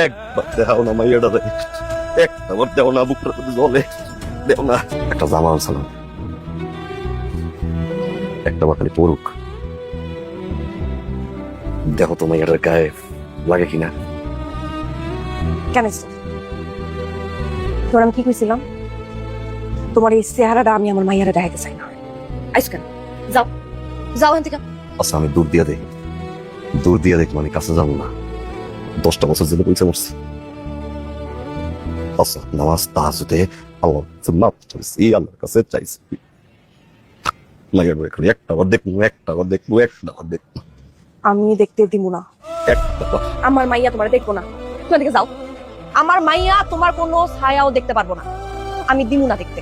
একবার দেখাও না মাইয়াটা রে, একবার দেও না, বুকটা জলে দেও না। একটা জামা আনছিলাম, একটা বার খালি পড়ুক, দেখো তো মাইয়াটার গায়ে লাগে কিনা। কেন তোর আমি কি কইছিলাম? তোমার এই চেহারাটা আমি আমার মাইয়ারে দেখাইতে চাই না। আইস কেন? যাও যাও এখান থেকে। আচ্ছা আমি দূর দিয়া দেখি, দূর দিয়া দেখি, মানে কাছে যাবো না। 10টা বছর জেলে পয়সা মরছি। আচ্ছা নামাজ তাহাজ্জুদে আল্লাহর মাপ চাইছি, আল্লাহর কাছে চাইছি। মাইয়ার এখানে একটা বার দেখবো, একটা বার দেখবো, একটা বার দেখবো, আমি দেখতে দিব না। একটা বার। আমার মাইয়া তোমার দেখবো না। তুমি দিকে যাও। আমার মাইয়া তোমার কোনো ছায়াও দেখতে পারবো না। আমি দিব না দেখতে।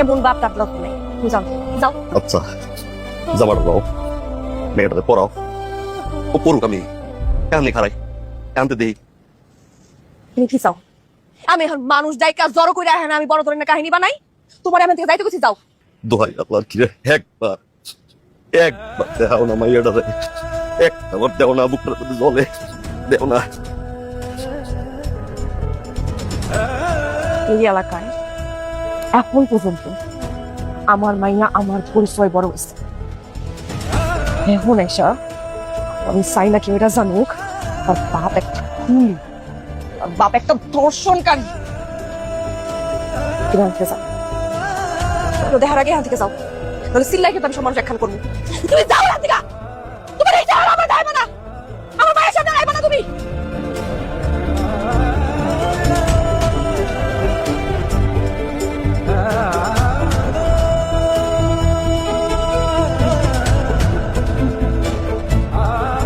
এমন বাপ টাপ লোক নেই। তুমি যাও যাও। আচ্ছা জামাটা দাও, মেয়েটাতে পড়াও, ও পড়ুক, আমি এখানে খারাই, এখানতে দিই। তুমি কি চাও? আমি এখন মানুষ ডাইকা জড়ো করে এখন আমি বড় ধরনের কাহিনী বানাই? তোমার এখান থেকে যাইতে গেছি, যাও। দোহাই আল্লাহর, কি রে, একবার একবার দেখাও না মাইয়াটা রে, একবার দেও না, বুকটা জলে দেও না। এই এলাকায় এখন পর্যন্ত আমার মাইয়া আমার পরিচয় বড় হয়েছে। এখন এসা আমি চাই না কেউ এটা জানুক তার বাপ একটা খুনি, তার বাপ একটা ধর্ষণকারী। তুমি এখান থেকে যাও। তো দেখার আগে এখান থেকে যাও, তাহলে সিল্লাই কিন্তু আমি সব মানুষ একখান করবো। তুমি যাও এখান থেকে। তোমার এই চেহারা আমার গায়ে মানা, আমার মায়ের সামনে গায়ে মানা তুমি।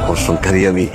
ধর্ষণকারী আমি।